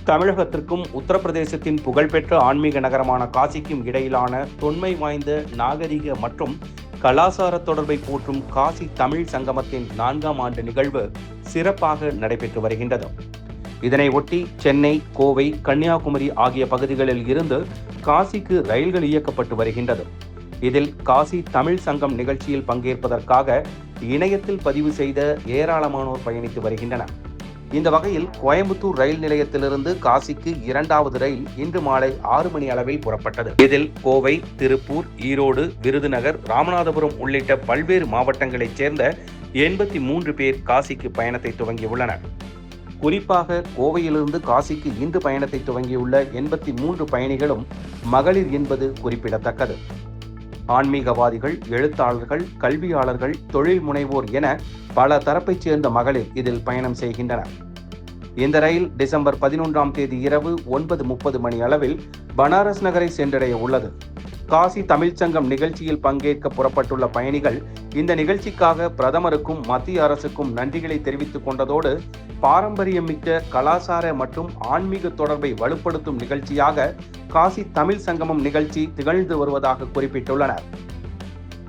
தமிழகத்திற்கும் உத்தரப்பிரதேசத்தின் புகழ்பெற்ற ஆன்மீக நகரமான காசிக்கும் இடையிலான தொன்மை வாய்ந்த நாகரிக மற்றும் கலாசார தொடர்பை போற்றும் காசி தமிழ் சங்கமத்தின் 4ஆம் ஆண்டு நிகழ்வு சிறப்பாக நடைபெற்று வருகின்றது. இதனை ஒட்டி சென்னை, கோவை, கன்னியாகுமரி ஆகிய பகுதிகளில் இருந்து காசிக்கு ரயில்கள் இயக்கப்பட்டு வருகின்றது. இதில் காசி தமிழ் சங்கம் நிகழ்ச்சியில் பங்கேற்பதற்காக இணையத்தில் பதிவு செய்த ஏராளமானோர் பயணித்து வருகின்றனர். இந்த வகையில் கோயம்புத்தூர் ரயில் நிலையத்திலிருந்து காசிக்கு 2வது ரயில் இன்று மாலை 6 மணி அளவில் புறப்பட்டது. இதில் கோவை, திருப்பூர், ஈரோடு, விருதுநகர், ராமநாதபுரம் உள்ளிட்ட பல்வேறு மாவட்டங்களைச் சேர்ந்த 83 பேர் காசிக்கு பயணத்தை துவங்கியுள்ளனர். குறிப்பாக கோவையிலிருந்து காசிக்கு இன்று பயணத்தை துவங்கியுள்ள 83 பயணிகளும் மகளிர் என்பது குறிப்பிடத்தக்கது. ஆன்மீகவாதிகள், எழுத்தாளர்கள், கல்வியாளர்கள், தொழில் முனைவோர் என பல தரப்பைச் சேர்ந்த மகளிர் இதில் பயணம் செய்கின்றனர். இந்த ரயில் டிசம்பர் 11ஆம் தேதி இரவு 9:30 மணி அளவில் பனாரஸ் நகரை சென்றடைய உள்ளது. காசி தமிழ்ச் சங்கம் நிகழ்ச்சியில் பங்கேற்க புறப்பட்டுள்ள பயணிகள் இந்த நிகழ்ச்சிக்காக பிரதமருக்கும் மத்திய அரசுக்கும் நன்றிகளை தெரிவித்துக் கொண்டதோடு பாரம்பரியம் மிக்க கலாசார மற்றும் ஆன்மீக தொடர்பை வலுப்படுத்தும் நிகழ்ச்சியாக காசி தமிழ் சங்கமம் நிகழ்ச்சி திகழ்ந்து வருவதாக குறிப்பிட்டுள்ளனர்.